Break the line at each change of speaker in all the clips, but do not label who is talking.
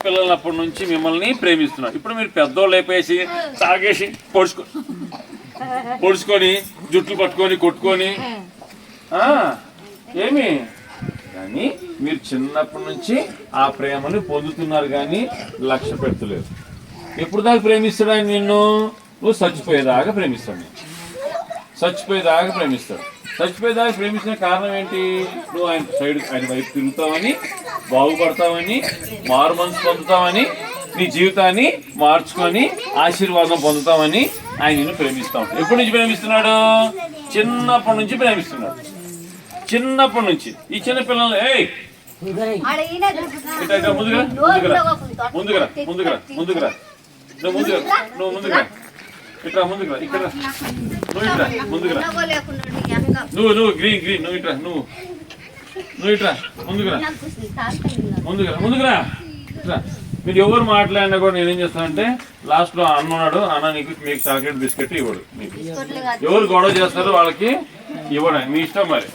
పిల్లలప్పటి నుంచి మిమ్మల్ని ప్రేమిస్తున్నారు. ఇప్పుడు మీరు పెద్దోళ్ళు అయిపోయేసి తాగేసి పొడుచుకొని జుట్లు పట్టుకొని కొట్టుకొని ఏమి కానీ మీరు చిన్నప్పటి నుంచి ఆ ప్రేమని పొందుతున్నారు కానీ లక్ష్య పెడతలేదు. ఎప్పుడు దాకా ప్రేమిస్తాడు ఆయన నిన్ను? నువ్వు చచ్చిపోయేదాకా ప్రేమిస్తాడు. చచ్చిపోయేదాకా ప్రేమిస్తాడు. చచ్చిపోయేదాకా ప్రేమించిన కారణం ఏంటి? నువ్వు ఆయన వైపు తిరుగుతావని, బాగుపడతావని, మారు మనసు పొందుతావని, నీ జీవితాన్ని మార్చుకొని ఆశీర్వాదం పొందుతామని ఆయన నిన్ను ప్రేమిస్తాం. ఎప్పటి నుంచి ప్రేమిస్తున్నాడు? చిన్నప్పటి నుంచి ప్రేమిస్తున్నాడు. చిన్నప్పటి నుంచి. ఈ చిన్న పిల్లలు ఇట్లా ముందుకురా, ఇక్కడ నువ్వు ఇట్లా ముందుకురా, నువ్వు గ్రీన్ నువ్వు ఇట్లా, నువ్వు ఇట్లా ముందుకురా, ముందుకురా ఇట్లా. మీరు ఎవరు మాట్లాడినా కూడా నేనేం చేస్తానంటే లాస్ట్ లో అన్నాడు, అన్న మీకు చాక్లెట్ బిస్కెట్ ఇవ్వడు. మీకు ఎవరు గొడవ చేస్తారో వాళ్ళకి ఇవ్వడం మీ ఇష్టం. మరి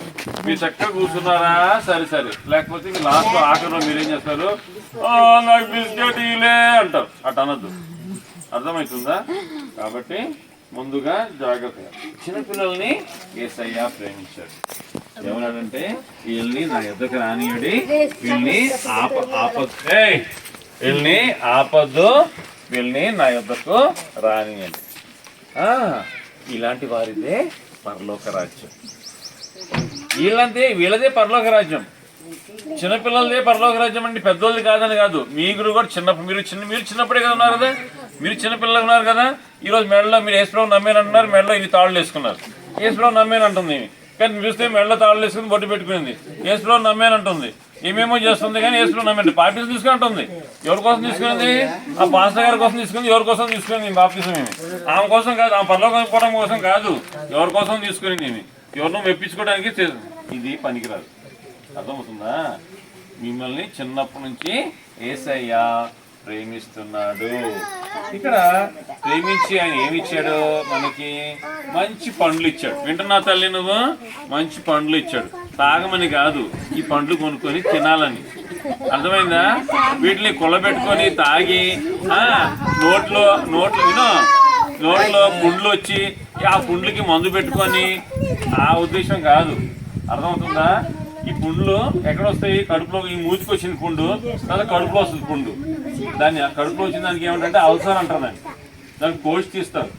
మీరు చక్కగా కూర్చున్నారా సరే, లేకపోతే లాస్ట్ లో ఆఖరిలో మీరేం చేస్తారు, నాకు బిస్కెట్ ఇలే అంటారు. అటు అనద్దు. అర్థమవుతుందా? కాబట్టి ముందుగా జాగ్రత్తగా. చిన్నపిల్లల్ని యేసయ్య ప్రేమించాడు. ఏమన్నాడంటే వీళ్ళని నా యొద్దకు రానియడి, వీళ్ళని ఆపద్దు, వీళ్ళని నా యొద్దకు రానియండి. ఇలాంటి వారిదే పరలోక రాజ్యం. వీళ్ళదే పరలోక రాజ్యం. చిన్నపిల్లలదే పరలోక రాజ్యం అండి, పెద్దోళ్ళది కాదని కాదు. మీరు కూడా మీరు చిన్నప్పుడే కదా ఉన్నారు కదా, మీరు చిన్నపిల్లలు ఉన్నారు కదా. ఈరోజు మెడలో మీరు యేసుప్రభువు నమ్మేని అంటున్నారు, మెడలో ఇది తాళ్ళు వేసుకున్నారు. యేసుప్రభువు నమ్మేని అంటుంది, కానీ మీరు చూస్తే మెడలో తాళ్ళు వేసుకుని బొట్టు పెట్టుకునింది. యేసుప్రభువు నమ్మేని అంటుంది, ఏమేమో చేస్తుంది, కానీ యేసుప్రభువు నమ్మేది. బాప్టిజం తీసుకుని అంటుంది. ఎవరి కోసం తీసుకునింది? ఆ పాస్టర్ గారి కోసం తీసుకుంది. ఎవరి కోసం తీసుకునింది బాప్టిజం? ఏమి ఆమె కోసం కాదు, ఆమె పరలోకం పోవడం కోసం కాదు, ఎవరి కోసం తీసుకునింది? ఎవరినో మెప్పించుకోవడానికి. ఇది పనికిరాదు. అర్థమవుతుందా? మిమ్మల్ని చిన్నప్పటి నుంచి యేసయ్య ప్రేమిస్తున్నాడు. ఇక్కడ ప్రేమించి ఆయన ఏమి ఇచ్చాడు? మనకి మంచి పండ్లు ఇచ్చాడు. వింటున్నా తల్లి నువ్వు? మంచి పండ్లు ఇచ్చాడు. తాగమని కాదు, ఈ పండ్లు కొనుక్కొని తినాలని. అర్థమైందా? వీటిని కొలబెట్టుకొని తాగి నోట్లో పుండ్లు వచ్చి ఆ పుండ్లకి మందు పెట్టుకొని ఆ ఉద్దేశం కాదు. అర్థమవుతుందా? ఈ పుండ్లు ఎక్కడ వస్తాయి? కడుపులో. ఈ మూతికి వచ్చింది పుండు, తర్వాత కడుపులో వస్తుంది పుండు. దాన్ని కడుపులో వచ్చిన దానికి ఏమంటే అల్సర్ అంటారు. దానికి కోసి తీస్తారు.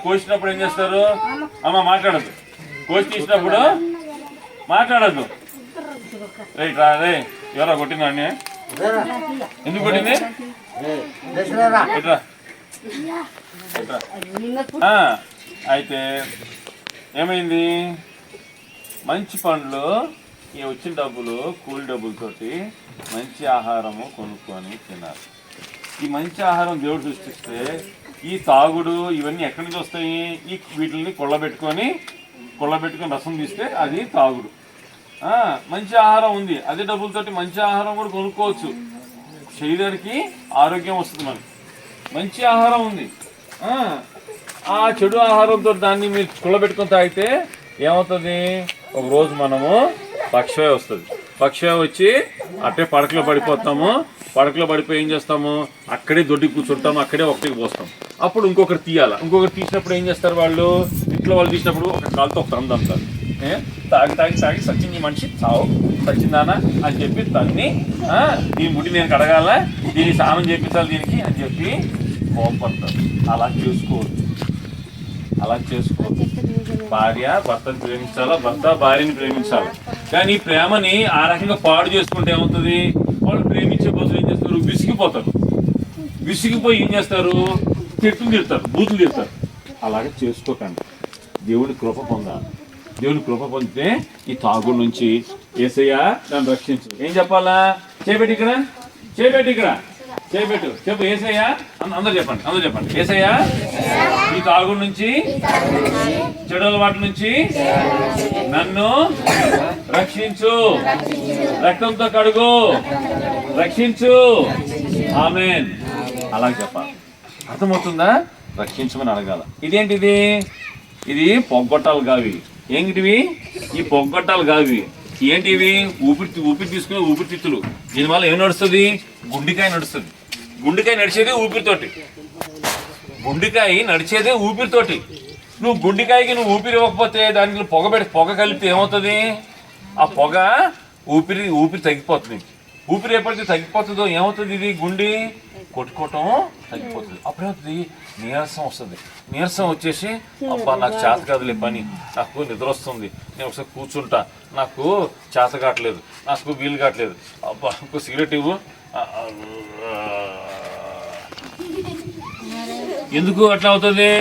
కోసినప్పుడు ఏం చేస్తారు? అమ్మ మాట్లాడద్దు. కోసి తీసినప్పుడు మాట్లాడద్దు. రైట్ రా రే, ఎవరా కొట్టిందండి? ఎందుకు కొట్టింది? అయితే ఏమైంది? మంచి పండ్లు, ఈ వచ్చిన డబ్బులు కూలి డబ్బులతోటి మంచి ఆహారము కొనుక్కొని తినాలి. ఈ మంచి ఆహారం దేవుడు సృష్టిస్తే ఈ తాగుడు ఇవన్నీ ఎక్కడి నుంచి వస్తాయి? వీటిని కొల్లబెట్టుకొని రసం తీస్తే అది తాగుడు. మంచి ఆహారం ఉంది, అదే డబ్బులతోటి మంచి ఆహారం కూడా కొనుక్కోవచ్చు. శరీరానికి ఆరోగ్యం వస్తుంది. మనకి మంచి ఆహారం ఉంది. ఆ చెడు ఆహారంతో దాన్ని మీరు కొల్లబెట్టుకొని తాగితే ఏమవుతుంది? ఒక రోజు మనము పక్షవే వస్తుంది. పక్షవే వచ్చి అట్టే పడకలో పడిపోతాము. పడకలో పడిపోయి ఏం చేస్తాము? అక్కడే దొడ్డికి కూర్చుంటాము, అక్కడే ఒకటికి పోస్తాం. అప్పుడు ఇంకొకరు తీయాలి. ఇంకొకరు తీసినప్పుడు ఏం చేస్తారు? ఇంట్లో వాళ్ళు తీసినప్పుడు ఒక కాలుతో ఒక తందంటారు. తాగి సచ్చింది మనిషి చావు సచ్చిందానా అని చెప్పి తన్ని దీని ముడి నేను కడగాల, దీన్ని స్నానం చేపించాలి దీనికి అని చెప్పి కోపడతారు. అలా చేసుకోవద్దు. భార్య భర్తను ప్రేమించాలా, భర్త భార్యని ప్రేమించాలి. కానీ ఈ ప్రేమని ఆ రకంగా పాడు చేసుకుంటే ఏమవుతుంది? వాళ్ళు ప్రేమించే బదులు ఏం చేస్తారు? విసిగిపోయి ఏం చేస్తారు? తిడతారు, బూతులు తిడతారు. అలాగే చేసుకోకండి. దేవుని కృప పొందాలి. దేవుని కృప పొందితే ఈ తాగుడు నుంచి యేసయ్య నన్ను రక్షించు. ఏం చెప్పాలా? చేపెట్టి ఇక్కడ చెప్పు. యేసయ్య అందరూ చెప్పండి. యేసయ్య ఈ తాగుడు నుంచి, చెడు అలవాట్ల నుంచి నన్ను రక్షించు, రక్తంతో కడుగు, రక్షించు. ఆమేన్. అలాగే చెప్పాలి. అర్థమవుతుందా? రక్షించమని అడగాల. ఇదేంటిది? ఇది పొగ్గొట్టాలు కావి. ఏంటివి? ఈ పొగ్గొట్టాలు కావి. ఏంటి ఇవి? ఊపిరి తీసుకునే ఊపిరితిత్తులు. దీనివల్ల ఏం నడుస్తుంది? గుండెకాయ నడుస్తుంది. గుండెకాయ నడిచేది ఊపిరితోటి. గుండెకాయ నడిచేదే ఊపిరితోటి. నువ్వు గుండెకాయకి నువ్వు ఊపిరి ఇవ్వకపోతే దానికి పొగ కలిపితే ఏమవుతుంది? ఆ పొగ ఊపిరి తగ్గిపోతుంది. ఊపిరి ఎప్పుడైతే తగ్గిపోతుందో ఏమవుతుంది? ఇది గుండె కొట్టుకోవటం తగ్గిపోతుంది. అప్పుడేమవుతుంది? నీరసం వస్తుంది. నీరసం వచ్చేసి అబ్బా నాకు చేత కాదులే పని, నాకు నిద్ర వస్తుంది, నేను ఒకసారి కూర్చుంటా, నాకు చేత కావట్లేదు, నాకు వీలు కావట్లేదు, అబ్బా నాకు సిగరెట్ ఇవ్వు. ఎందుకు అట్లా అవుతుంది?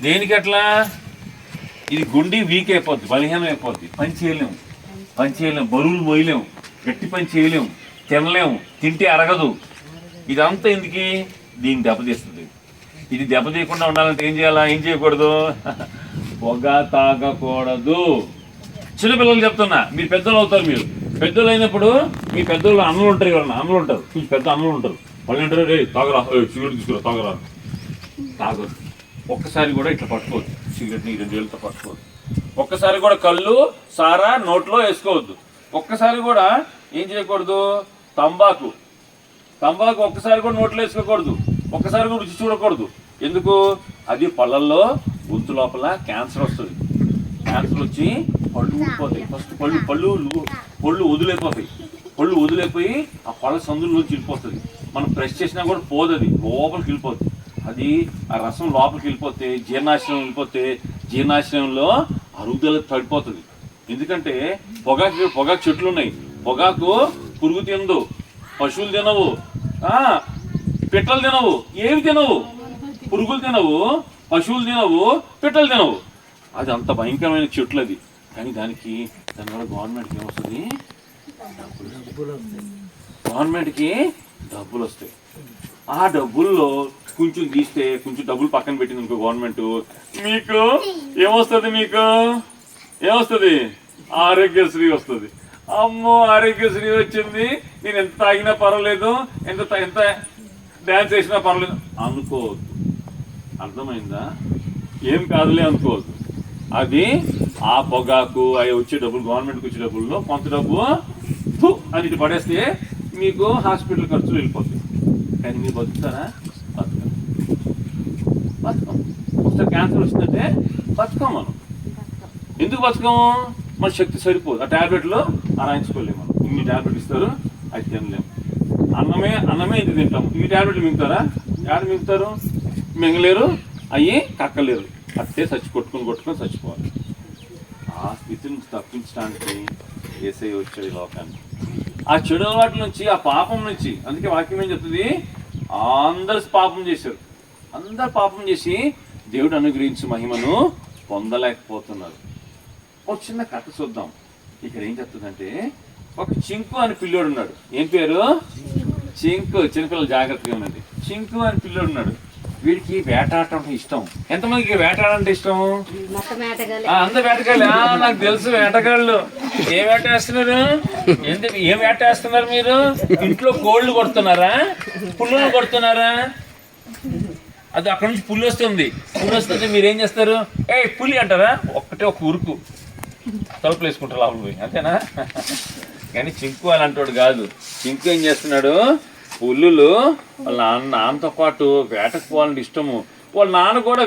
దేనికి అట్లా? ఇది గుండె వీక్ అయిపోద్ది, బలహీనం అయిపోద్ది, పని చేయలేము, బరువులు మోయలేము, గట్టి పని చేయలేము, తినలేము, తింటే అరగదు. ఇదంతా ఎందుకు? దీన్ని దెబ్బతీస్తుంది. ఇది దెబ్బతీయకుండా ఉండాలంటే ఏం చేయాలా? ఏం చేయకూడదు? పొగ తాగకూడదు. చిన్నపిల్లలు చెప్తున్నా, మీరు పెద్దలు అవుతారు. మీరు పెద్దలు అయినప్పుడు మీ పెద్దలు అన్నలు ఉంటారు, ఎవరన్నా అన్నలు ఉంటారు, పెద్ద అన్నలు ఉంటారు. వాళ్ళు అంటారు, రే తాగరా, సిగరెట్ తీసుకురా, తాగరా. తాగదు. ఒక్కసారి కూడా ఇట్లా పట్టుకోవద్దు, సిగరెట్ని 2 ఏళ్ళతో పట్టుకోవద్దు. ఒక్కసారి కూడా కళ్ళు సారా నోట్లో వేసుకోవద్దు. ఒక్కసారి కూడా ఏం చేయకూడదు? తంబాకు ఒక్కసారి కూడా నోట్లో వేసుకోకూడదు. ఒక్కసారి కూడా రుచి చూడకూడదు. ఎందుకు? అది పళ్ళల్లో గొంతు లోపల క్యాన్సర్ వస్తుంది. క్యాన్సర్ వచ్చి పళ్ళు ఊడిపోతాయి. ఫస్ట్ పళ్ళు వదిలేపోయి ఆ పళ్ళ సందుల్లోంచి వెళ్ళిపోతుంది. మనం బ్రష్ చేసినా కూడా పోదు, అది లోపలికి వెళ్ళిపోతుంది. అది ఆ రసం లోపలికి వెళ్ళిపోతే జీర్ణాశయంలో అరుగుదల పడిపోతుంది. ఎందుకంటే పొగాకు చెట్లు ఉన్నాయి. పొగాకు పురుగు తినదు, పశువులు తినవు, పిట్టలు తినవు. ఏవి తినవు? పురుగులు తినవు, పశువులు తినవు, పిట్టలు తినవు. అది అంత భయంకరమైన చెట్లు అది. కానీ దానివల్ల గవర్నమెంట్కి ఏమొస్తుంది? గవర్నమెంట్కి డబ్బులు వస్తాయి. ఆ డబ్బుల్లో కొంచెం తీస్తే, కొంచెం డబ్బులు పక్కన పెట్టింది ఇంకో గవర్నమెంట్, మీకు ఏమొస్తుంది? ఆరోగ్యశ్రీ వస్తుంది. అమ్మో ఆరోగ్యశ్రీ వచ్చింది, నేను ఎంత తాగినా పర్వాలేదు, ఎంత డ్యాన్స్ వేసినా పర్వాలేదు అనుకోవద్దు. అర్థమైందా? ఏం కాదులే అనుకోవద్దు. అది ఆ పొగాకు అవి వచ్చే డబ్బులు, గవర్నమెంట్కి వచ్చే డబ్బుల్లో కొంత డబ్బు అని ఇటు పడేస్తే మీకు హాస్పిటల్ ఖర్చులు వెళ్ళిపోతాయి. కానీ మీరు బతుకుతారా? బతుకం. ఒకసారి క్యాన్సర్ వచ్చిందంటే బతుకం. మనం ఎందుకు బతుకము? మన శక్తి సరిపోదు. ఆ ట్యాబ్లెట్లో అరాయించుకోలేము. మనం ఇన్ని ట్యాబ్లెట్ ఇస్తారు, అది తినలేము. అన్నమే ఇంత తింటాము. ఇన్ని ట్యాబ్లెట్లు మింగుతారా? మింగుతారు, మింగలేరు, అవి కక్కలేరు. అట్టే కొట్టుకొని చచ్చిపోవాలి. ఆ స్థితి నుంచి తప్పించడానికి యేసయ్య వచ్చాడు లోకానికి. ఆ చెడు అలవాట్ల నుంచి, ఆ పాపం నుంచి. అందుకే వాక్యం ఏం చెప్తుంది? అందరు పాపం చేసి దేవుడు అనుగ్రహించి మహిమను పొందలేకపోతున్నారు. ఒక చిన్న కథ చూద్దాం. ఇక్కడ ఏం చెప్తుందంటే, ఒక చింకు అని పిల్లోడు ఉన్నాడు. ఏం పేరు? చింకు. చిన్నపిల్లలు జాగ్రత్తగా ఉన్నది. చింకు అని పిల్లోడు ఉన్నాడు. వీడికి వేటాడటం ఇష్టం. ఎంతమందికి వేటాడంటే ఇష్టం? అందరు వేటగాళ్ళు. నాకు తెలుసు వేటగాళ్ళు. ఏం వేటేస్తున్నారు? ఏం వేటేస్తున్నారు మీరు? ఇంట్లో కోళ్ళు కొడుతున్నారా? పుల్లులు కొడుతున్నారా? అది అక్కడ నుంచి పుల్లి వస్తుంది. మీరేం చేస్తారు? పులి అంటారా? ఒక ఉరుకు తలుపులు వేసుకుంటారు లోపల పోయి, అంతేనా? కానీ చింకు అలాంటోడు కాదు. చింకు ఏం చేస్తున్నాడు? పుల్లులు వాళ్ళ నాన్నతో పాటు వేటకు పోవాలంటే ఇష్టము. వాళ్ళ నాన్న కూడా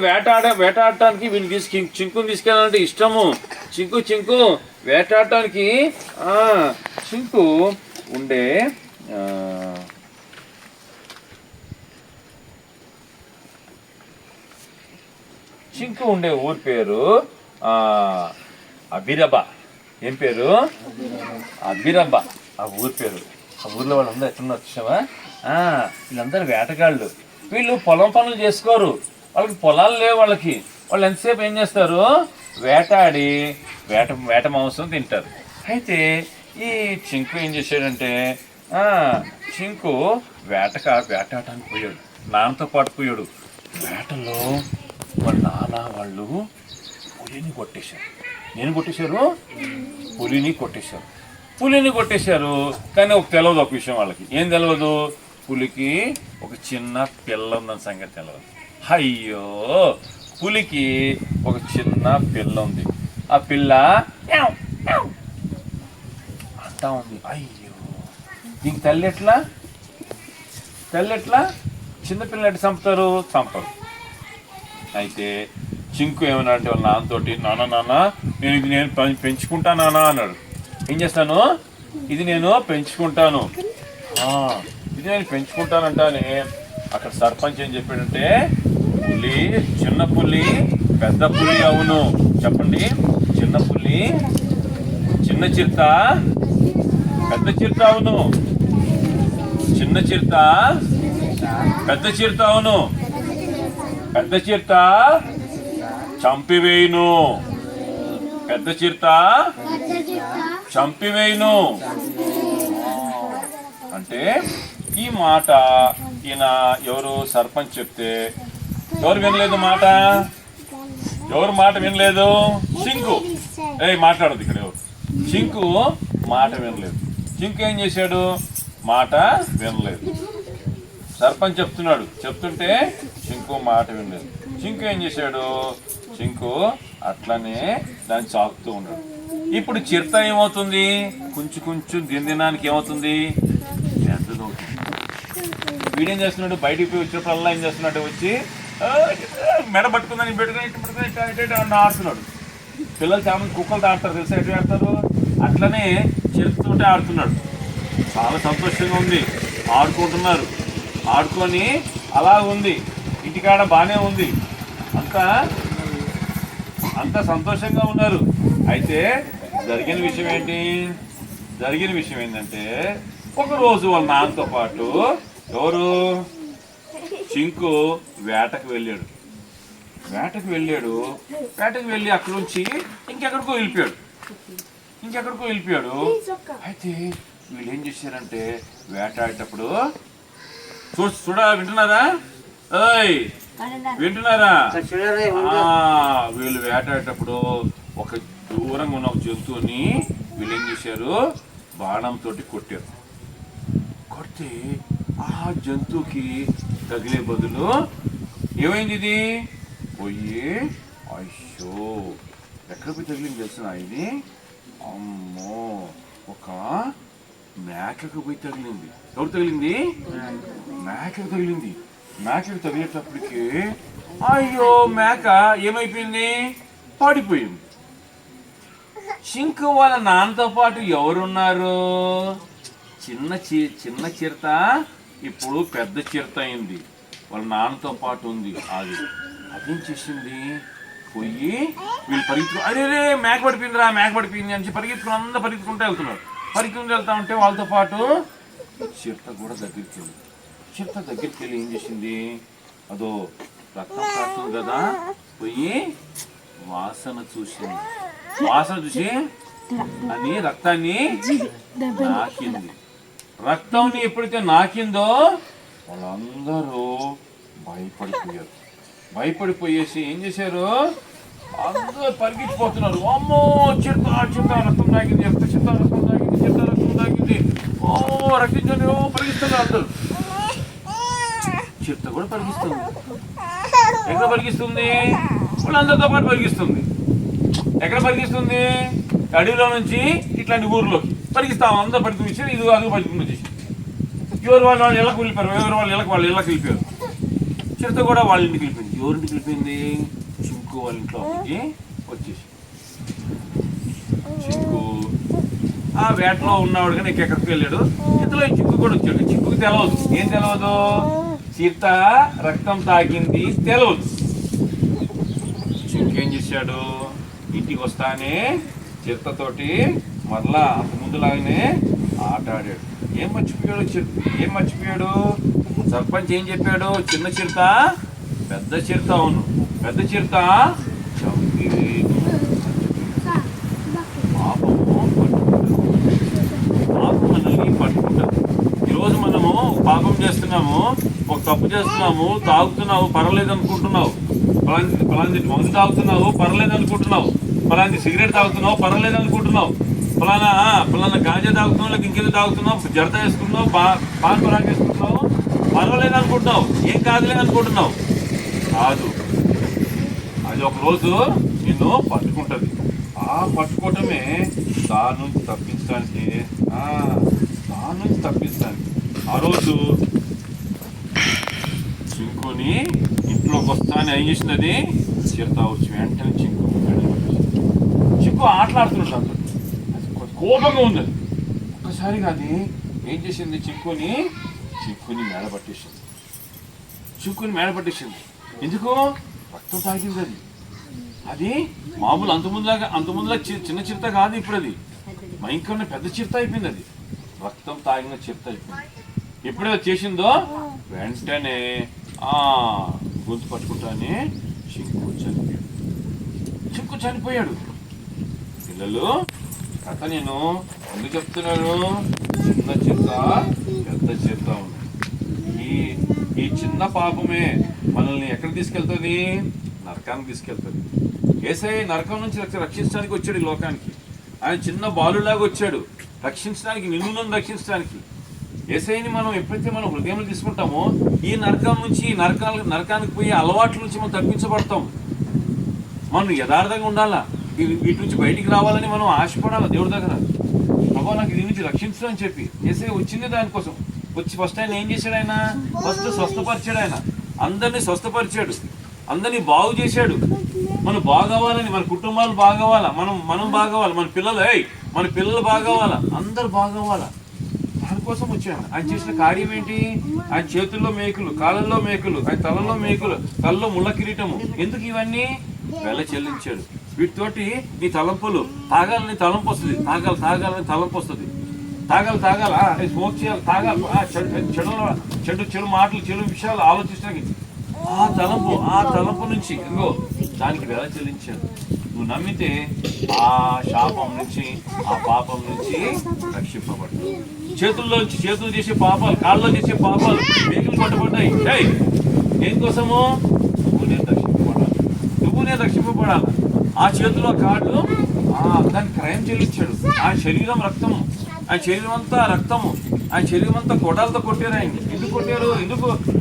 వేటాడటానికి వీళ్ళు చింకుని తీసుకెళ్ళాలంటే ఇష్టము. చింకు వేటాడటానికి చింకు ఉండే ఊరి పేరు అబిరబ. ఏం పేరు? అబిరబ ఆ ఊరి పేరు. ఆ ఊర్లో వాళ్ళు అందరూ ఎట్లున్నా వచ్చావా? వీళ్ళందరూ వేటగాళ్ళు. వీళ్ళు పొలం పనులు చేసుకోరు, వాళ్ళకి పొలాలు లేవు. వాళ్ళు ఎంతసేపు ఏం చేస్తారు? వేటాడి వేట మాంసం తింటారు. అయితే ఈ చింకు ఏం చేశాడంటే, చింకు వేటాడటానికి పోయాడు. నాన్నతో పాటు పోయాడు. వేటలో వాళ్ళ నాన్న వాళ్ళు పులిని కొట్టేశారు. పులిని కొట్టేశారు. కానీ తెలియదు ఒక విషయం వాళ్ళకి. ఏం తెలియదు? పులికి ఒక చిన్న పిల్ల ఉందని సంగతి తెలియదు. అయ్యో, పులికి ఒక చిన్న పిల్ల ఉంది. ఆ పిల్ల తింటా ఉంది. అయ్యో, దీనికి తల్లి ఎట్లా చిన్నపిల్లలు ఎట్లా చంపుతారు? చంపరు. అయితే చింకు ఏమన్నా అంటే వాళ్ళ నాన్నతోటి, నాన్న నేను పెంచుకుంటా నాన్న అన్నాడు. ఏం చేస్తాను? ఇది నేను పెంచుకుంటాను, ఇది నేను పెంచుకుంటానంటానే. అక్కడ సర్పంచ్ ఏం చెప్పాడంటే, పులి, చిన్న పులి పెద్ద పులి అవును. చెప్పండి. చిన్న పులి చిన్న చిరుత పెద్ద చిరుత అవును. చిన్న చిరుత పెద్ద చిరుత అవును. పెద్ద చిరుత చంపివేయును. పెద్ద చిరుత చంపివేయును అంటే ఈ మాట ఈయన ఎవరు సర్పంచ్ చెప్తే ఎవరు వినలేదు మాట? ఎవరు మాట వినలేదు? చింకు. మాట్లాడదు ఇక్కడ. ఎవరు? చింకు మాట వినలేదు. చింకు ఏం చేశాడు? మాట వినలేదు. సర్పంచ్ చెప్తున్నాడు, చెప్తుంటే చింకు మాట వినలేదు. చింకు ఏం చేశాడు? చింకు అట్లనే దాన్ని చాకుతూ ఉన్నాడు. ఇప్పుడు చిరుత ఏమవుతుంది? కొంచెం దినానికి ఏమవుతుంది? పెద్దదవుతుంది. వీడేం చేస్తున్నాడు? బయటికి పోయి వచ్చినప్పుడల్లా ఏం చేస్తున్నాడు? వచ్చి మెడ పట్టుకుందని పెట్టుకుని ఆడుతున్నాడు. పిల్లలు చాలా మంది కుక్కలతో ఆడతారు, తెలుసా? ఎట్లా ఆడతారు? అట్లనే చిరుతతోటే ఆడుతున్నాడు. చాలా సంతోషంగా ఉంది, ఆడుకుంటున్నారు. ఆడుకొని అలా ఉంది, ఇంటికాడ బాగానే ఉంది, అంతా సంతోషంగా ఉన్నారు. అయితే జరిగిన విషయం ఏంటంటే ఒకరోజు వాళ్ళ నాన్నతో పాటు ఎవరు? చింకు వేటకు వెళ్ళాడు. వెళ్ళి అక్కడ నుంచి ఇంకెక్కడికో వెళ్ళిపోయాడు. అయితే వీళ్ళు ఏం చేశారంటే వేటాడేటప్పుడు వింటున్నారా? వీళ్ళు వేటాడేటప్పుడు ఒక దూరంగా ఉన్న ఒక జంతువుని వీళ్ళు ఏం చేశారు? బాణంతో కొట్టారు. కొడితే ఆ జంతువుకి తగిలే బదులు ఏమైంది? ఇది పోయి అయ్యో ఎక్కడ పోయి తగిలింది తెలుసునా? ఇది అమ్మో ఒక మేకకు పోయి తగిలింది. ఎవరు తగిలింది? మేకకు తగిలింది. మేకకు తగిలేటప్పటికి అయ్యో మేక ఏమైపోయింది? పడిపోయింది. చింకు వాళ్ళ నాన్నతో పాటు ఎవరున్నారు? చిన్న చిరుత ఇప్పుడు పెద్ద చిరుత అయింది. వాళ్ళ నాన్నతో పాటు ఉంది. అదేం చేసింది? పోయి వీళ్ళు అరే మేక పడిపోయింది అని పరిగెత్తుకుంటూ వెళ్తా ఉంటే వాళ్ళతో పాటు చిరుత కూడా దగ్గరికి వెళ్ళి ఏం చేసింది? అదో రక్తం కాస్తుంది కదా, పోయి వాసన చూసి అని రక్తాన్ని నాకింది. రక్తాన్ని ఎప్పుడైతే నాకిందో వాళ్ళందరూ భయపడిపోయేసి ఏం చేశారు? అందరూ పరిగెత్తిపోతున్నారు. అమ్మో చిరుత రక్తం తాగింది, చిరుత రక్తం తాగింది, ఓ రక్షించండి, పరిగిస్తున్నారు అందరూ. చిరుత కూడా పరిగిస్తుంది. ఎక్కడ పరిగిస్తుంది? వాళ్ళందరితో పాటు పరిగిస్తుంది. ఎక్కడ పరిగిస్తుంది? అడవిలో నుంచి ఇట్లాంటి ఊర్లోకి పరిగిస్తాం. అందరూ పరిగెత్తి ఇది అది పరిగెత్తుకుని వచ్చేసి ఎవరు వాళ్ళు ఇళ్ళకి వెళ్ళిపోయారు. వాళ్ళ ఇళ్ళకి వెళ్ళిపోయారు. చిరుత కూడా వాళ్ళ ఇంటికి వెళ్ళిపోయింది. ఎవరింటికి వెళ్ళిపోయింది? చింకు వాళ్ళ ఇంట్లోకి వచ్చేసి చింకు ఆ వేటలో ఉన్నవాడు కానీ ఎక్కడికి వెళ్ళాడు. ఇంతలో చింకు కూడా వచ్చాడు. చింకుకి తెలియదు. ఏం తెలియదు? చిరుత రక్తం తాగింది తెలియదు. చింకు ఏం చేశాడు? ఇంటికి వస్తానే చిరుతతోటి మరలా అంత ముందులాగానే ఆట ఆడాడు. ఏం మర్చిపోయాడు? సర్పంచ్ ఏం చెప్పాడు? చిన్న చిరుత పెద్ద చిరుత అవును. పెద్ద చిరుత పాపం మనల్ని పట్టుకుంటారు. ఈరోజు మనము పాపం చేస్తున్నాము, ఒక తప్పు చేస్తున్నాము, తాగుతున్నావు పర్వాలేదు అనుకుంటున్నావు, పలాంటి మందు తాగుతున్నావు పర్వాలేదు అనుకుంటున్నావు, పలాంటి సిగరెట్ తాగుతున్నావు పర్వాలేదు అనుకుంటున్నావు, ఫలానా గాంజా తాగుతున్నావు, లేక ఇంకేదో తాగుతున్నావు, జడత వేసుకుంటున్నావు, పాన్ పరాగ్ వేసుకుంటున్నావు, పర్వాలేదు అనుకుంటున్నావు, ఏం కాదులే అనుకుంటున్నావు. కాదు, అది ఒకరోజు నిన్ను పట్టుకుంటుంది. ఆ ఆ పట్టుకోవటమే దాని నుంచి తప్పించడానికి, దాని నుంచి తప్పించడానికి. ఆ రోజు చింకుని ఇంట్లోకి వస్తాను ఏం చేసినది, చిరుతా వచ్చి వెంటనే చింకు ఆటలాడుతున్నాడు దాంతో, కోపంగా ఉంది. ఒక్కసారిగా అది ఏం చేసింది, చింకుని మేడపట్టేసింది. చింకుని మేడపట్టేసింది. ఎందుకు? రక్తం తాగింది. అది మామూలు అంతముందులా చిన్న చిరుత కాదు, ఇప్పుడు అది భయంకరమైన పెద్ద చిరుత అయిపోయింది. అది రక్తం తాగిన చిరుత అయిపోయింది. ఎప్పుడైతే చేసిందో వెంటనే గొంతు పట్టుకుంటానే చింకు చనిపోయాడు. పిల్లలు, కథ నేను ఎందుకు చెప్తున్నాను, చిన్న చిరుత పెద్ద చిరుత ఉంది. ఈ చిన్న పాపమే మనల్ని ఎక్కడ తీసుకెళ్తుంది, నరకానికి తీసుకెళ్తుంది. యేసయ్య నరకం నుంచి రక్షించడానికి వచ్చాడు ఈ లోకానికి. ఆయన చిన్న బాలులాగా వచ్చాడు రక్షించడానికి, నిన్ను రక్షించడానికి. యేసయ్యని మనం ఎప్పుడైతే మనం హృదయంలో తీసుకుంటామో ఈ నరకం నుంచి, నరకానికి పోయే అలవాట్ల నుంచి మనం తప్పించబడతాం. మనం యథార్థంగా ఉండాలా, వీటి నుంచి బయటికి రావాలని మనం ఆశపడాలి దేవుడి దగ్గర. ప్రభు నాకు దీని నుంచి రక్షించు అని చెప్పి యేసయ్య వచ్చింది దానికోసం. వచ్చి ఫస్ట్ ఆయన ఏం చేశాడు, ఆయన ఫస్ట్ స్వస్థపరిచాడు. ఆయన అందరినీ స్వస్థపరిచాడు, అందరినీ బాగు చేశాడు. మనం బాగవ్వాలని, మన కుటుంబాలు బాగవ్వాలా, మనం బాగవ్వాలి, మన పిల్లలు బాగవ్వాలా, అందరు బాగవ్వాలా, దానికోసం వచ్చాడు. ఆయన చేసిన కార్యం ఏంటి? ఆయన చేతుల్లో మేకులు, కాళ్ళల్లో మేకులు, ఆయన తలలో మేకులు, తలలో ముళ్ళ కిరీటము. ఎందుకు ఇవన్నీ? వెల చెల్లించాడు. వీటితోటి నీ తలంపులు తాగాలని తలంపు వస్తుంది, తాగాలని తలంపు వస్తుంది, తాగాల స్మోక్ చేయాలి, తాగాలి, చెడు మాటలు, చెడు విషయాలు ఆలోచించడానికి ఆ తలంపు నుంచి ఇంకో దానికి వెల చెల్లించాడు. నువ్వు నమ్మితే ఆ శాపం నుంచి, ఆ పాపం నుంచి రక్షింపబడ్డావు. చేతులు చేసే పాపాలు, కాళ్ళలో చేసే పాపాలు మేకులు పట్టబడ్డాయి. దేనికోసము? నువ్వు నేను రక్షింపబడాలి. ఆ చేతిలో కాళ్ళు దానికి క్రయం చెల్లించాడు. ఆ శరీరం రక్తము, ఆయన శరీరం అంతా రక్తము, ఆయన శరీరం అంతా కొడాలతో కొట్టారు. ఆయన ఎందుకు కొట్టారు?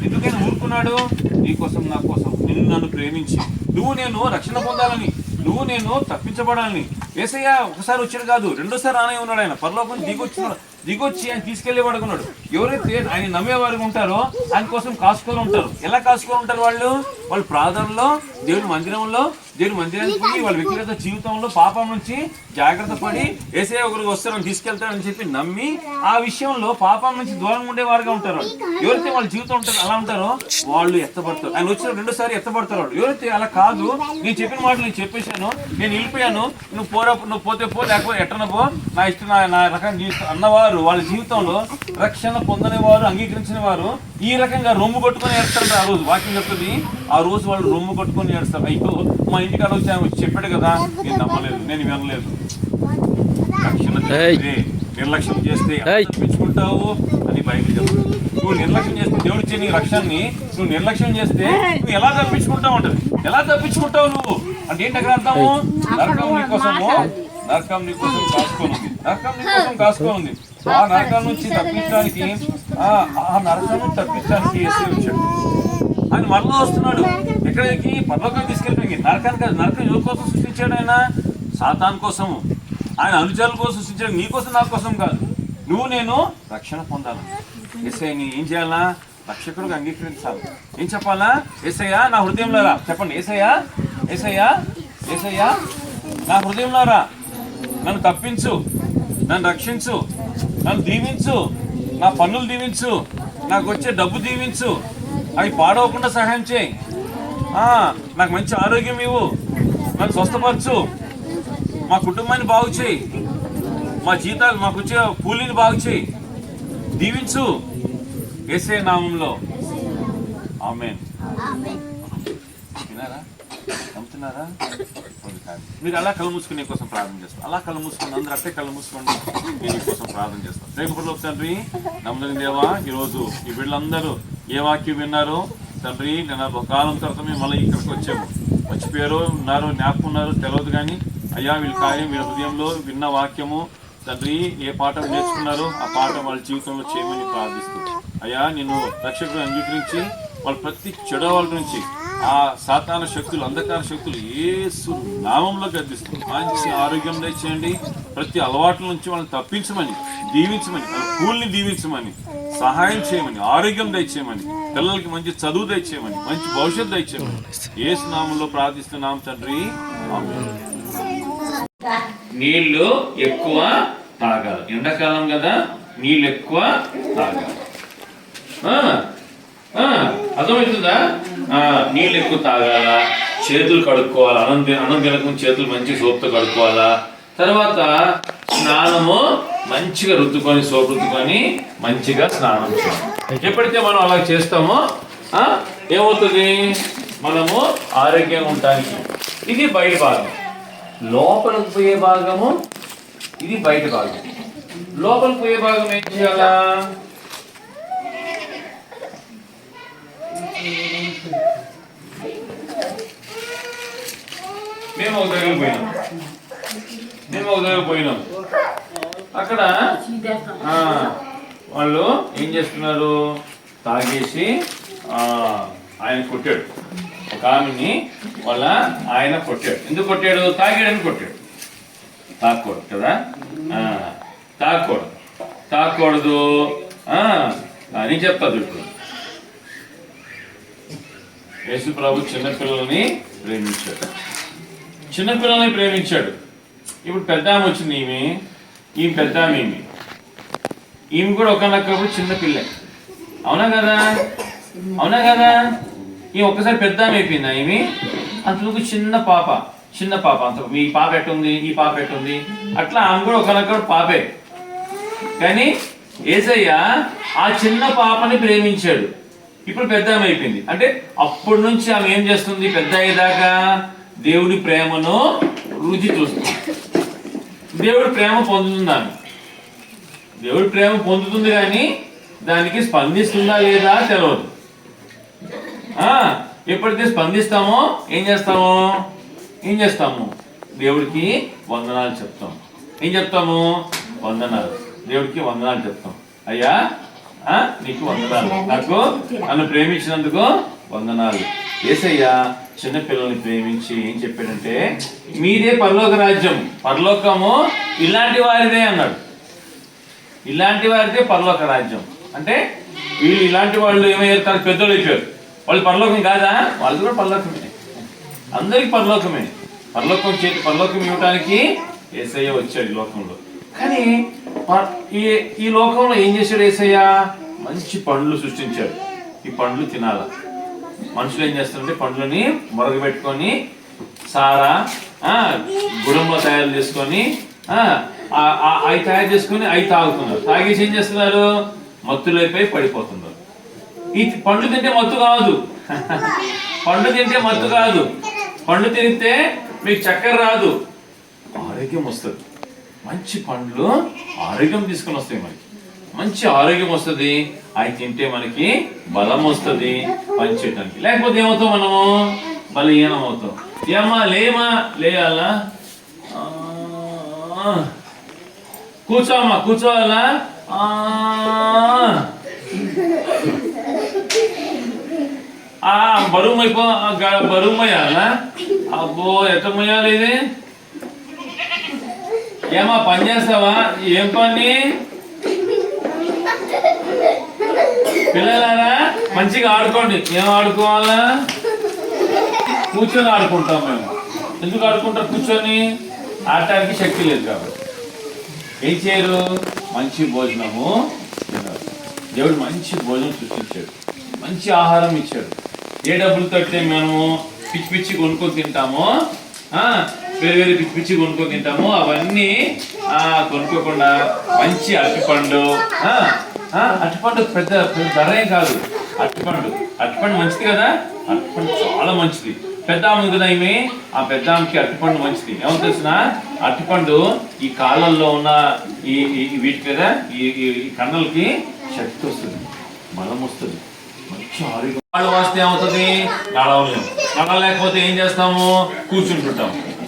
ఎందుకైనా ఊరుకున్నాడు? నీ కోసం, నా కోసం, నన్ను ప్రేమించి నువ్వు నేను రక్షణ పొందాలని, నువ్వు నేను తప్పించబడాలని. యేసయ్య ఒకసారి వచ్చాడు కాదు, రెండోసారి రానే ఉన్నాడు. ఆయన పరలోకం దిగొచ్చి ఆయన తీసుకెళ్లేవాడు ఉన్నాడు. ఎవరైతే ఆయన నమ్మేవారు ఉంటారో ఆయన కోసం కాసుకొని ఉంటారు. ఎలా కాసుకొని ఉంటారు? వాళ్ళు ప్రార్థనలో, దేవుని మందిరానికి పోయి వాళ్ళ వ్యక్తిగత జీవితంలో పాపం నుంచి జాగ్రత్త పడి యేసయ్య ఒకరికి వస్తారని తీసుకెళ్తారని చెప్పి నమ్మి ఆ విషయంలో పాపం నుంచి దూరంగా ఉండేవారుగా ఉంటారు. ఎవరైతే వాళ్ళ జీవితం ఉంటారో అలా ఉంటారో వాళ్ళు ఎత్తపడతారు. ఆయన వచ్చిన రెండోసారి ఎత్తపడతారు వాళ్ళు. ఎవరైతే అలా కాదు, నేను చెప్పిన మాటలు నేను చెప్పేశాను, నేను వెళ్ళిపోయాను, నువ్వు పోతే పో, లేకపోతే ఎట్టన పో, నా ఇష్టం, నా రకం జీవితం అన్నవారు వాళ్ళ జీవితంలో రక్షణ పొందని వారు, అంగీకరించిన వారు ఈ రకంగా రొమ్ము కొట్టుకొని ఏడుస్తారు. ఆ రోజు వాక్యం చెప్తుంది, ఆ రోజు వాళ్ళు రొమ్ము కొట్టుకొని ఏడుస్తారు. అయ్యో మా ఇంటికాడ వచ్చి ఆయన చెప్పాడు కదా, నేను నమ్మలేదు, నేను వినలేదు. రక్షణ నిర్లక్ష్యం చేస్తే తప్పించుకుంటావు అని బైబిల్ చెప్తుంది. నువ్వు నిర్లక్ష్యం చేస్తే దేవుడి నీ రక్షణని నువ్వు నిర్లక్ష్యం చేస్తే నువ్వు ఎలా తప్పించుకుంటావు అంటారు. ఎలా తప్పించుకుంటావు నువ్వు అంటే ఏంటి అక్కడ అర్థము? నరకం నీకోసం కాసుకొని ఉంది. ఆ నరకం నుంచి తప్పించడానికి యేసయ్య వచ్చాడు. ఆయన మరలా వస్తున్నాడు. ఎక్కడికి? పరలోకానికి తీసుకెళ్ళిపోయి. నరకం ఎవరి కోసం సృష్టించాడు? ఆయన సాతాను కోసము, ఆయన అనుచరుల కోసం సృష్టించాడు. నీ కోసం, నా కోసం కాదు. నువ్వు నేను రక్షణ పొందాలి. యేసయ్యని ఏం చేయాలా? రక్షకుడిగా అంగీకరించాలి. ఏం చెప్పాలా? యేసయ్య నా హృదయంలో రా. చెప్పండి, యేసయ్య నా హృదయంలో రా, నన్ను తప్పించు, నన్ను రక్షించు, నన్ను దీవించు, నా పన్నులు దీవించు, నాకు వచ్చే డబ్బు దీవించు, అవి పాడవకుండా సహాయం చేయి, నాకు మంచి ఆరోగ్యం ఇవ్వు, నన్ను స్వస్థపరచు, మా కుటుంబాన్ని బాగు చేయి, మా జీతాలు, మాకు వచ్చే కూలీని బాగు చేయి, దీవించు యేసయ్య నామంలో. ఆమేన్. విన్నారా? నమ్ముతున్నారా? మీరు అలా కళ్ళు మూసుకుని కోసం ప్రార్థన చేస్తాను. అలా కళ్ళు మూసుకోండి, అందరూ అట్టే కళ్ళు మూసుకోండి. నేను కోసం ప్రార్థన చేస్తాను. ప్రేమపూర్వక తండ్రి, నమ్మని దేవా, ఈరోజు ఈ బిడ్డలందరూ ఏ వాక్యం విన్నారో తండ్రి, నేను ఒక కాలం తర్వాత మేము మళ్ళీ ఇక్కడికి వచ్చాము. మర్చిపోయారో ఉన్నారు, జ్ఞాపకం ఉన్నారు తెలియదు, కానీ అయ్యా వీళ్ళ కార్యం వీళ్ళ హృదయంలో విన్న వాక్యము తండ్రి ఏ పాఠం నేర్చుకున్నారో ఆ పాఠం వాళ్ళ జీవితంలో చేయమని ప్రార్థిస్తూ, అయ్యా నిన్ను రక్షకుడు అంగీకరించి వాళ్ళ ప్రతి చెడు వాళ్ళ నుంచి ఆ సాతాన శక్తులు, అంధకార శక్తులు యేసు నామంలో గద్దిస్తుంది. మంచి ఆరోగ్యం దయచేయండి. ప్రతి అలవాట్ల నుంచి వాళ్ళని తప్పించమని, దీవించమని, వాళ్ళ కూల్ని దీవించమని, సహాయం చేయమని, ఆరోగ్యం దయచేయమని, పిల్లలకి మంచి చదువు దయచేయమని, మంచి భవిష్యత్తు దయచేయమని యేసు నామంలో ప్రార్థిస్తున్నాం తండ్రి. ఆమేన్. నీళ్లు ఎక్కువ తాగాలి. ఎండాకాలం కదా, నీళ్ళు ఎక్కువ తాగాలి. అర్థమవుతుందా? నీళ్ళు ఎక్కువ తాగాల, చేతులు కడుక్కోవాలా, అన్నం తినక చేతులు మంచి సోపుతో కడుక్కోవాలా. తర్వాత స్నానము మంచిగా రుద్దుకొని, సోపు రుద్దుకొని మంచిగా స్నానం చేయాలి. ఎప్పుడైతే మనం అలా చేస్తామో ఏమవుతుంది? మనము ఆరోగ్యంగా ఉండటానికి. ఇది బయట భాగం. లోపలికి పోయే భాగము ఇది బయట భాగం. లోపలికి పోయే భాగం ఏం చేయాలా? మేము ఒక దగ్గర పోయినాం. అక్కడ వాళ్ళు ఏం చేస్తున్నారు? తాగేసి ఆయన కొట్టాడు. ఒక ఆమెని వాళ్ళ ఆయన కొట్టాడు. ఎందుకు కొట్టాడు? తాగాడని కొట్టాడు. తాగకూడదు కదా, తాగకూడదు అని చెప్తాడు. ఇప్పుడు యేసు ప్రభు చిన్నపిల్లల్ని ప్రేమించాడు. ఇప్పుడు పెద్ద ఆమె వచ్చింది. ఈ పెద్ద ఈమె కూడా ఒకనొకప్పుడు చిన్నపిల్లే. అవునా కదా? ఈ ఒక్కసారి పెద్ద ఆమె అయిపోయిందా? ఈమె అంతలోకి చిన్న పాప అంత. ఈ పాప ఎట్టుంది, ఈ పాప ఎట్టుంది, అట్లా ఆమె కూడా ఒకనొకప్పుడు పాపే. కానీ యేసయ్య ఆ చిన్న పాపని ప్రేమించాడు. ఇప్పుడు పెద్ద ఆమె అయిపోయింది. అంటే అప్పటి నుంచి ఆమె ఏం చేస్తుంది? పెద్ద అయ్యేదాకా దేవుడి ప్రేమను రుచి చూస్తుంది. దేవుడి ప్రేమ పొందుతుంది ఆమె. దేవుడి ప్రేమ పొందుతుంది, కానీ దానికి స్పందిస్తుందా లేదా తెలియదు. ఎప్పుడైతే స్పందిస్తామో ఏం చేస్తాము? దేవుడికి వందనాలు చెప్తాం. ఏం చెప్తాము? వందనాలు. దేవుడికి వందనాలు చెప్తాం. అయ్యా నీకు వందనాలు, నన్ను ప్రేమించినందుకు వందనాలు. యేసయ్య చిన్నపిల్లల్ని ప్రేమించి ఏం చెప్పాడంటే, మీదే పరలోక రాజ్యం, పరలోకము ఇలాంటి వారిదే అన్నాడు. ఇలాంటి వారిదే పరలోక రాజ్యం. అంటే వీళ్ళు ఇలాంటి వాళ్ళు ఏమయ్యారు? తన పెద్దోళ్ళు అయిపోయారు. వాళ్ళు పరలోకం కాదా? వాళ్ళు కూడా పరలోకమే. అందరికి పరలోకమే. పరలోకం ఇవ్వటానికి యేసయ్య వచ్చాడు ఈ లోకంలో. కానీ ఈ లోకంలో ఏం చేశాడు యేసయ్య? మంచి పండ్లు సృష్టించాడు. ఈ పండ్లు తినాల. మనుషులు ఏం చేస్తారంటే పండ్లని మొరగబెట్టుకొని సారా గుడంలో తయారు చేసుకొని అవి తయారు చేసుకొని అవి తాగుతున్నారు. తాగేసి ఏం చేస్తున్నారు? మత్తులైపోయి పడిపోతున్నారు. ఈ పండ్లు తింటే మత్తు కాదు. పండు తింటే మీకు చక్కెర రాదు, ఆరోగ్యం వస్తుంది. మంచి పండ్లు ఆరోగ్యం తీసుకొని వస్తాయి. మనకి మంచి ఆరోగ్యం వస్తుంది. అవి తింటే మనకి బలం వస్తుంది పని చేయడానికి. లేకపోతే ఏమవుతాం? మనము బలహీనం అవుతాం. లేయాలా? కూర్చోవాలా? బరువు మొయ్యాలా? అబ్బో ఎట్ట మొయ్యాలి ఇది? పని చేస్తావా? ఏం పని? పిల్లలారా మంచిగా ఆడుకోండి. ఏం ఆడుకోవాలా? కూర్చొని ఆడుకుంటాం మేము. ఎందుకు ఆడుకుంటాం? కూర్చొని ఆడటానికి శక్తి లేదు కాబట్టి. ఏం చేయరు? మంచి భోజనము తిన్నారు. దేవుడు మంచి భోజనం సృష్టించాడు, మంచి ఆహారం ఇచ్చాడు. ఏ డబ్బులతో మనము పిచ్చి కొనుక్కొని తింటామో, వేరే పిచ్చి కొనుక్కొని తింటామో, అవన్నీ కొనుక్కోకుండా మంచి అరటిపండు. అరటిపండు పెద్ద ధర ఏం కాదు. అరటిపండు మంచిది కదా. అరటిపండు చాలా మంచిది. పెద్ద ఆమె కదా ఈమె, ఆ పెద్ద ఆమెకి అరటిపండు మంచిది. ఏమో తెలిసిన? అరటిపండు ఈ కాళ్ళల్లో ఉన్న వీటి మీద ఈ కన్నులకి శక్తి వస్తుంది, బలం వస్తుంది, మంచి ఆరోగ్యం. వాళ్ళు వస్తే ఏమవుతుంది? నడవలేము. నడవలేకపోతే ఏం చేస్తాము?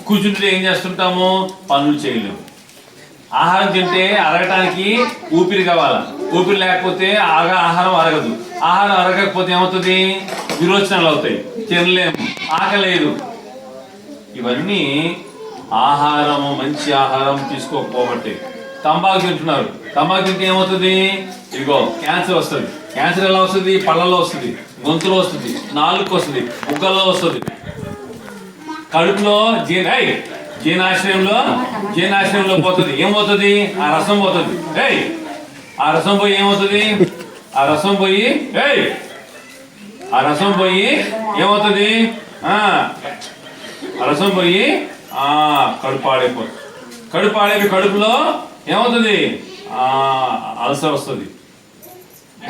కూర్చుంటుంటే ఏం చేస్తుంటాము? పనులు చేయలేము. ఆహారం తింటే అరగటానికి ఊపిరి కావాలా, ఊపిరి లేకపోతే ఆహారం అరగదు, ఆహారం అరగకపోతే ఏమవుతుంది, విరోచనాలు అవుతాయి, తినలేము, ఆకలేదు. ఇవన్నీ ఆహారము, మంచి ఆహారం తీసుకోకపోబట్టే. తంబాకు తింటున్నారు, తంబాకు తింటే ఏమవుతుంది, ఇదిగో క్యాన్సర్ వస్తుంది. క్యాన్సర్ ఎలా వస్తుంది, పళ్ళలో వస్తుంది, గొంతులో వస్తుంది, నాలుగుకి వస్తుంది, బుగ్గల్లో వస్తుంది, కడుపులో జీర్ణాశ్రయంలో పోతుంది. ఏమవుతుంది, ఆ రసం పోతుంది. ఆ రసం పోయి ఏమవుతుంది, ఆ రసం పోయి ఏమవుతుంది, ఆ రసం పోయి కడుపు పాడైపోతుంది. కడుపు పాడైపోయి కడుపులో ఏమవుతుంది, అల్సర్ వస్తుంది,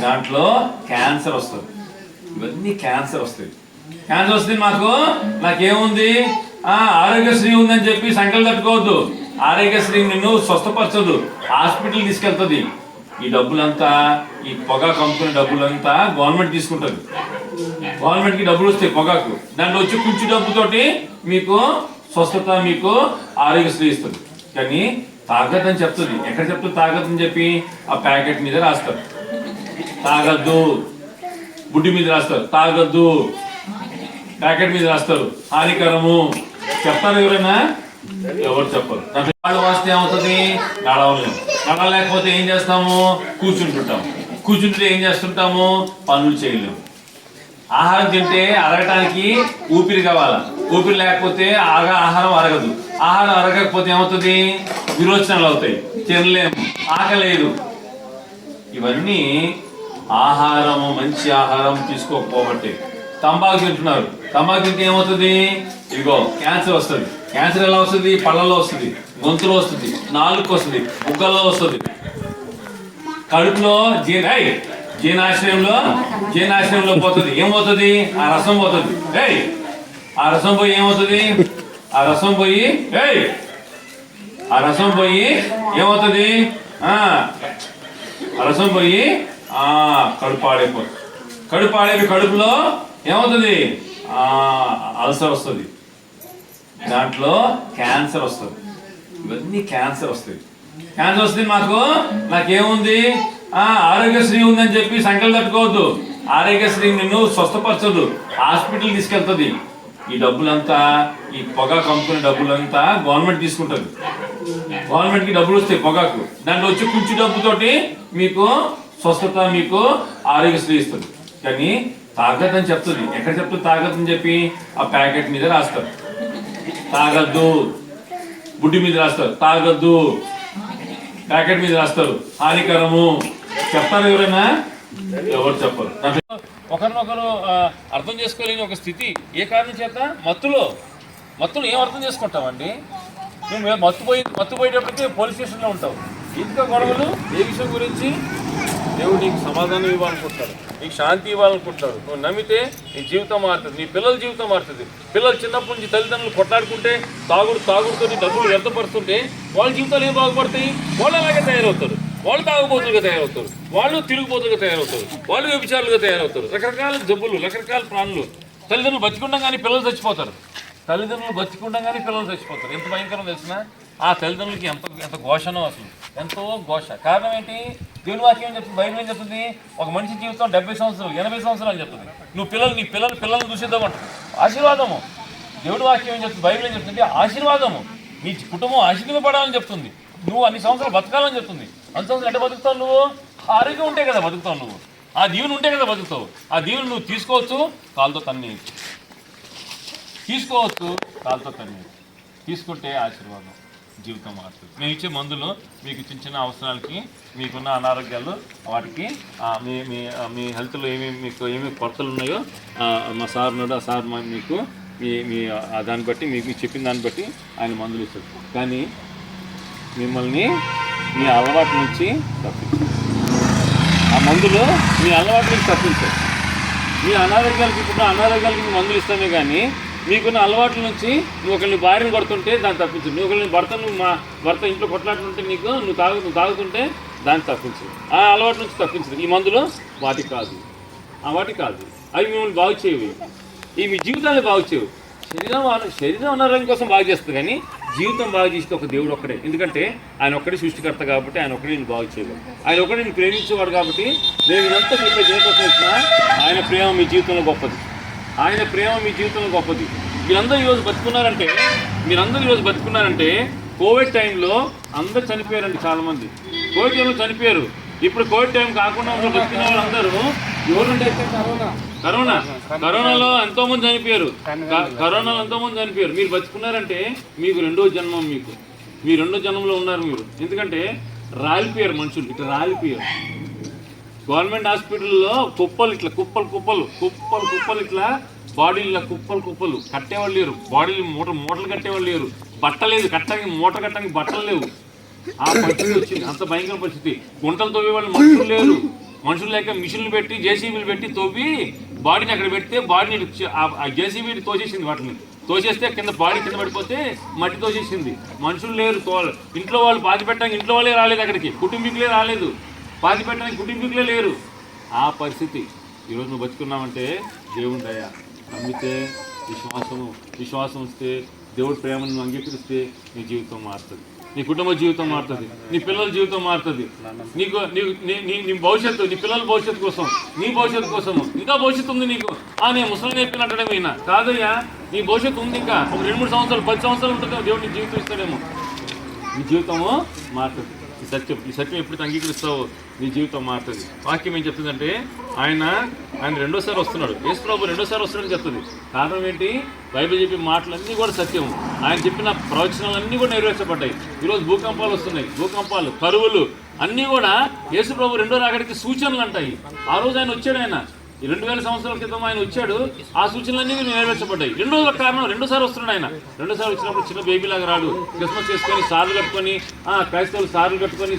దాంట్లో క్యాన్సర్ వస్తుంది. ఇవన్నీ క్యాన్సర్ వస్తాయి. క్యాన్సర్ వస్తుంది. నాకేముంది, ఆరోగ్యశ్రీ ఉందని చెప్పి సంకల్పం తట్టుకోవద్దు. ఆరోగ్యశ్రీ నిన్ను స్వస్థపరచదు, హాస్పిటల్ తీసుకెళ్తుంది. ఈ డబ్బులంతా, ఈ పొగాకు అమ్ముకునే డబ్బులంతా గవర్నమెంట్ తీసుకుంటుంది. గవర్నమెంట్కి డబ్బులు వస్తాయి పొగాకు, దాంట్లో వచ్చి కొంచెం డబ్బుతోటి మీకు స్వస్థత, మీకు ఆరోగ్యశ్రీ ఇస్తుంది. కానీ తాగద్దు అని చెప్తుంది. ఎక్కడ చెప్తుంది తాగద్దు అని చెప్పి, ఆ ప్యాకెట్ మీద రాస్తారు తాగద్దు, బుడ్డి మీద రాస్తారు తాగద్దు, ప్యాకెట్ మీద రాస్తారు హానికరము. చెప్తారు ఎవరైనా? ఎవరు చెప్పరు. కాళ్ళు వాస్తే ఏమవుతుంది, నడవలేము. నడవలేకపోతే ఏం చేస్తాము, కూర్చుంటుంటాము. కూర్చుంటే ఏం చేస్తుంటాము, పనులు చేయలేము. ఆహారం తింటే అరగటానికి ఊపిరి కావాలా, ఊపిరి లేకపోతే ఆహారం అరగదు, ఆహారం అరగకపోతే ఏమవుతుంది, విరోచనాలు అవుతాయి, తినలేము, ఆకలేదు. ఇవన్నీ ఆహారము, మంచి ఆహారం తీసుకోకపోబట్టే. తంబాకు తింటున్నారు, తంబాకు తింటే ఏమవుతుంది, ఇదిగో క్యాన్సర్ వస్తుంది. క్యాన్సర్ ఎలా వస్తుంది, పళ్ళలో వస్తుంది, గొంతులో వస్తుంది, నాలుగుకి వస్తుంది, బుగ్గల్లో వస్తుంది, కడుపులో జీర్ణాశ్రయంలో పోతుంది. ఏమవుతుంది, ఆ రసం పోతుంది. ఆ రసం పోయి ఏమవుతుంది, ఆ రసం పోయి ఏమవుతుంది, ఆ రసం పోయి కడుపు పాడైపోతుంది. కడుపు పాడైపోయి కడుపులో ఏమవుతుంది, అల్సర్ వస్తుంది, దాంట్లో క్యాన్సర్ వస్తుంది. ఇవన్నీ క్యాన్సర్ వస్తాయి. క్యాన్సర్ వస్తుంది. నాకేముంది, ఆరోగ్యశ్రీ ఉందని చెప్పి సంకల్పం తట్టుకోవద్దు. ఆరోగ్యశ్రీ నిన్ను స్వస్థపరచదు, హాస్పిటల్ తీసుకెళ్తుంది. ఈ డబ్బులంతా, ఈ పొగాకు అమ్ముకునే డబ్బులంతా గవర్నమెంట్ తీసుకుంటుంది. గవర్నమెంట్కి డబ్బులు వస్తాయి పొగాకు, దాంట్లో వచ్చి కొంచెం డబ్బుతోటి మీకు స్వస్థత, మీకు ఆరోగ్యశ్రీ ఇస్తుంది. కానీ తాగద్దు అని చెప్తుంది. ఎక్కడ చెప్తుంది తాగద్దు అని చెప్పి, ఆ ప్యాకెట్ మీద రాస్తారు తాగద్దు, బుడ్డి మీద రాస్తారు తాగద్దు, ప్యాకెట్ మీద రాస్తారు హానికరము. చెప్తారు ఎవరైనా? ఎవరు చెప్పరు. ఒకరినొకరు అర్థం చేసుకోలేని ఒక స్థితి. ఏ కారణం చేత, మత్తులో ఏం అర్థం చేసుకుంటామండి? మేము మత్తుపోయేటప్పటికీ పోలీస్ స్టేషన్లో ఉంటాం. ఇంకా గొడవలు ఏ విషయం గురించి? దేవుడు నీకు సమాధానం ఇవ్వాలనుకుంటాడు, నీకు శాంతి ఇవ్వాలనుకుంటాడు. నువ్వు నమ్మితే నీ జీవితం మారుతుంది, నీ పిల్లల జీవితం మారుతుంది. పిల్లలు చిన్నప్పటి నుంచి తల్లిదండ్రులు కొట్లాడుకుంటే, తాగుడుతో డబ్బులు వ్యర్థపడుతుంటే వాళ్ళ జీవితాలు ఏం బాగుపడతాయి? వాళ్ళు అలాగే తయారవుతారు, వాళ్ళు తాగుబోతులుగా తయారవుతారు, వాళ్ళు తిరుగుబోతులుగా తయారవుతారు, వాళ్ళు వ్యభిచారులుగా తయారవుతారు. రకరకాల జబ్బులు, రకరకాల ప్రాణులు. తల్లిదండ్రులు బతికుండగానే పిల్లలు చచ్చిపోతారు. ఎంత భయంకరం తెలిసిన? ఆ తల్లిదండ్రులకి ఎంత ఘోషనో, అసలు ఎంతో ఘోష. కారణం ఏంటి? దేవుని వాక్యం ఏం చెప్తుంది, బైబిల్ ఏం చెప్తుంది? ఒక మనిషి జీవితం 70 సంవత్సరాలు 80 సంవత్సరాలు చెప్తుంది. నువ్వు నీ పిల్లల్ని చూసేద్దామంటుంది. ఆశీర్వాదము. దేవుడి వాక్యం ఏం చెప్తుంది, బైబిల్ ఏం చెప్తుంది? ఆశీర్వాదము. నీ కుటుంబం ఆశీర్వపడాలని చెప్తుంది. నువ్వు అన్ని సంవత్సరాలు బతకాలని చెప్తుంది. అన్ని సంవత్సరాలు ఎట్లా బతుకుతావు? నువ్వు ఆరోగ్యం ఉంటే కదా బతుకుతావు, నువ్వు ఆ దీవెన ఉంటే కదా బతుకుతావు. ఆ దీవెన నువ్వు తీసుకోవచ్చు, కాలుతో తన్ని తీసుకుంటే ఆశీర్వాదం, జీవితం మారుతుంది. మేము ఇచ్చే మందులు మీకు చిన్న అవసరాలకి, మీకున్న అనారోగ్యాలు, వాటికి మీ హెల్త్లో ఏమేమి కొరతలు ఉన్నాయో మా సార్ ఉన్నాడు, ఆ సార్ మీకు మీ దాన్ని బట్టి మీకు చెప్పిన దాన్ని బట్టి ఆయన మందులు ఇస్తారు. కానీ మిమ్మల్ని మీ అలవాటు నుంచి తప్పించారు. ఆ మందులు మీ అలవాటు నుంచి తప్పించారు. మీ అనారోగ్యాలకి మీ మందులు ఇస్తామే కానీ మీకున్న అలవాట్ల నుంచి నువ్వు ఒకరిని భార్యను కొడుతుంటే దాన్ని తప్పించు. నువ్వు ఒకరిని భర్త ఇంట్లో కొట్లాడుతుంటే నువ్వు తాగుతుంటే దాన్ని తప్పించు. ఆ అలవాటు నుంచి తప్పించదు. ఈ మందులు వాటికి కాదు. అవి మిమ్మల్ని బాగు చేయవు. ఈ మీ జీవితాన్ని బాగు చేయవు. శరీరం అనారోగ్యం కోసం బాగు చేస్తుంది కానీ జీవితం బాగు చేసేది ఒక దేవుడు ఒక్కడే. ఎందుకంటే ఆయన ఒక్కడే సృష్టికర్త కాబట్టి ఆయన ఒక్కడే నేను బాగు చేయగలడు. ఆయన ఒక్కడే నేను ప్రేమించేవాడు కాబట్టి నేను ఇదంతా చెప్పే దేనికోసం ఇచ్చినా ఆయన ప్రేమ మీ జీవితంలో గొప్పది. ఆయన ప్రేమ మీ జీవితంలో గొప్పది. మీరందరూ ఈరోజు బతుకున్నారంటే కోవిడ్ టైంలో అందరూ చనిపోయారండి. చాలామంది కోవిడ్ టైంలో చనిపోయారు. ఇప్పుడు కోవిడ్ టైం కాకుండా బతికిన వాళ్ళందరూ ఎవరుంటే కరోనాలో ఎంతోమంది చనిపోయారు. మీరు బతుకున్నారంటే మీకు రెండో జన్మం. మీ రెండో జన్మలో ఉన్నారు మీరు. ఎందుకంటే రాలిపోయారు మనుషులు, ఇట్లా రాలిపోయారు. గవర్నమెంట్ హాస్పిటల్లో కుప్పలు ఇట్లా బాడీలు కుప్పలు కట్టేవాళ్ళు లేరు. బాడీలు మూటలు కట్టేవాళ్ళు లేరు. బట్టలేదు మూట కట్టడానికి బట్టలు లేవు. ఆ పరిస్థితి వచ్చింది. అంత భయంకర పరిస్థితి. గుంటలు తవ్వే వాళ్ళు మనుషులు లేక మిషన్లు పెట్టి జేసీబీలు పెట్టి తవ్వి బాడీని అక్కడ పెడితే బాడీని జేసీబీ తోసేసింది. వాటిని తోసేస్తే బాడీ కింద పడిపోతే మట్టి తోసేసింది. మనుషులు లేరు. ఇంట్లో వాళ్ళు పాతి పెట్టడానికి ఇంట్లో వాళ్ళే రాలేదు. అక్కడికి కుటుంబీకులే రాలేదు. పాతి పెట్టడానికి కుటుంబీకులే లేరు. ఆ పరిస్థితి. ఈరోజు నువ్వు బతుకున్నావంటే దేవుని దయ. నమ్మితే విశ్వాసం వస్తే దేవుడి ప్రేమను అంగీకరిస్తే నీ జీవితం మారుతుంది. నీ కుటుంబ జీవితం మారుతుంది. నీ పిల్లల జీవితం మారుతుంది. నీ భవిష్యత్తు, నీ పిల్లల భవిష్యత్తు కోసం, నీ భవిష్యత్తు కోసం ఇంకా భవిష్యత్తు ఉంది నీకు. నేను ముసలి నేర్పినట్టడమైనా కాదయ్యా, నీ భవిష్యత్తు ఉంది. ఇంకా ఒక 2-3 సంవత్సరాలు 10 సంవత్సరాలు ఉంటుంది. దేవుడు నీ జీవితం ఇస్తాడేమో. నీ జీవితము మారుతుంది. ఈ సత్యం ఎప్పుడైతే అంగీకరిస్తావో నీ జీవితం మారుతుంది. వాక్యం ఏం చెప్తుందంటే ఆయన రెండోసారి వస్తున్నాడు. యేసు ప్రభు రెండోసారి వస్తున్నాడని చెప్తుంది. కారణం ఏంటి? బైబిల్ చెప్పే మాటలన్నీ కూడా సత్యం. ఆయన చెప్పిన ప్రవచనాలన్నీ కూడా నెరవేర్చబడ్డాయి. ఈరోజు భూకంపాలు వస్తున్నాయి. కరువులు అన్నీ కూడా యేసు ప్రభు రెండో రాకడికి సూచనలు అంటాయి. ఆ రోజు ఆయన వచ్చాడు. ఆయన 2000 సంవత్సరాల క్రితం ఆయన వచ్చాడు. ఆ సూచనలన్నీ నెరవేర్చబడ్డాయి. రెండోసారి వస్తున్నాడు ఆయన. రెండోసారి వచ్చినప్పుడు చిన్న బేబీలాగా రాడు. క్రిస్మస్ చేసుకొని సార్లు కట్టుకొని క్రైస్తవులు సార్లు కట్టుకొని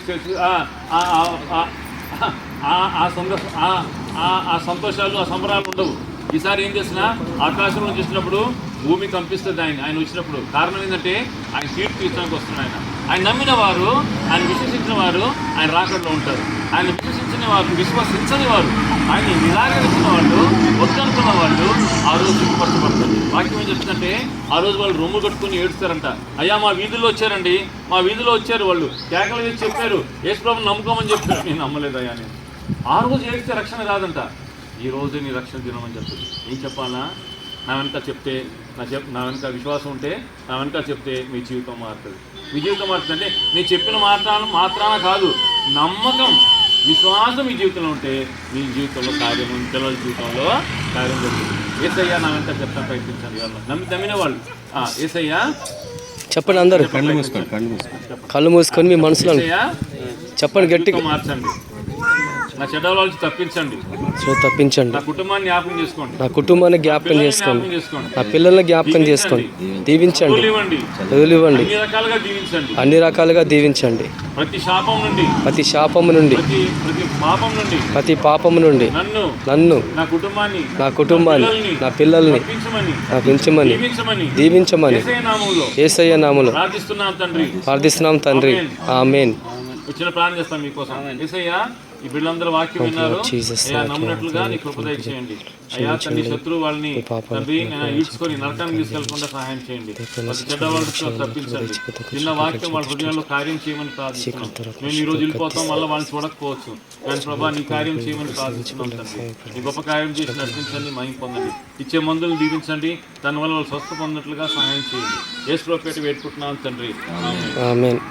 ఆ సంతోషాలు ఆ సంబరాలు ఉండవు. ఈసారి ఏం చేసినా ఆకాశంలో చూసినప్పుడు భూమి కంపిస్తుంది ఆయన వచ్చినప్పుడు. కారణం ఏంటంటే ఆయన తీర్పు తీర్చడానికి వస్తున్నాడు. ఆయన నమ్మిన వారు, ఆయన విశ్వసించిన వారు ఆయన రాకడలో ఉంటారు. ఆయన విశ్వసించని వారు, ఆయన నిరాకరించిన వాళ్ళు, వద్దనుకున్న వాళ్ళు ఆ రోజు సిగ్గుపరచబడతారు. వాక్యం ఏం చెప్తుందంటే ఆ రోజు వాళ్ళు రొమ్ము కట్టుకుని ఏడుస్తారంట. అయ్యా మా వీధిలో వచ్చారండి, మా వీధిలో వచ్చారు వాళ్ళు కేకలు వేసి చెప్పారు యేసు ప్రభువుని నమ్ముకోమని చెప్పారు. నేను నమ్మలేదయ్యా. నేను ఆ రోజు ఏడిస్తే రక్షణ కాదంట. ఈ రోజు నీ రక్షణ దినమని చెప్తుంది. ఏం చెప్పాలా? నా వెనక చెప్తే నా వెనక విశ్వాసం ఉంటే నా వెనక చెప్తే మీ జీవితం మారుతుంది. మీ జీవితం మారుతుంది అంటే నేను చెప్పిన మాత్రాన కాదు, నమ్మకం విశ్వాసం మీ జీవితంలో ఉంటే మీ జీవితంలో కార్యం, పిల్లల జీవితంలో కార్యం జరుగుతుంది. యేసయ్యా నా వెనక చెప్తాను, ప్రయత్నించండి. నమ్మిన వాళ్ళు యేసయ్యా
చెప్పండి. అందరూ కళ్ళు మూసుకొని మీ మనసులో చెప్పండి, గట్టిగా
మార్చండి. నా చెడ్డ వాళ్ళకి తప్పించండి. నా కుటుంబాన్ని జ్ఞాపకం చేసుకోండి. నా పిల్లల్ని జ్ఞాపకం చేసుకోండి. దీవించండి, వదిలివ్వండి, అన్ని రకాలుగా దీవించండి. ప్రతి శాపము నుండి ప్రతి పాపము నుండి నన్ను, నా కుటుంబాన్ని, నా పిల్లల్ని తప్పించమని దీవించమని యేసయ్య నామములో ప్రార్థిస్తున్నాం తండ్రి. ఆమేన్. వచ్చిన ప్రార్థన చేస్తాం మీకోసం. యేసయ్యా ఈ బిడ్డలందరూ వాక్యం విన్నారు. అయ్యా నమ్మినట్లుగా నీ కృప దయచేయండి. అయ్యా తండ్రి శత్రువు వాళ్ళని తండ్రి ఈడ్చుకొని నరకానికి తీసుకెళ్లకుండా సహాయం చేయండి. చెడ్డ వాళ్ళతో తప్పించండి. చిన్న వాక్యం వాళ్ళ హృదయాల్లో కార్యం చేయమని ప్రార్థిస్తున్నాం. మేము ఈ రోజు వెళ్ళిపోతాం, మళ్ళీ వాళ్ళని చూడకపోవచ్చు. కానీ ప్రభా నీ కార్యం చేయమని ప్రార్థిస్తున్నాం తండ్రి. నీ గొప్ప కార్యం చేసి నడిపించండి, మహిమ పొందండి. ఇచ్చే మందులను దీవించండి. దానివల్ల వాళ్ళు స్వస్థ పొందినట్లుగా సహాయం చేయండి. యేసు ప్రభువు పేరిట వేడుకుంటున్నాం తండ్రి. ఆమేన్.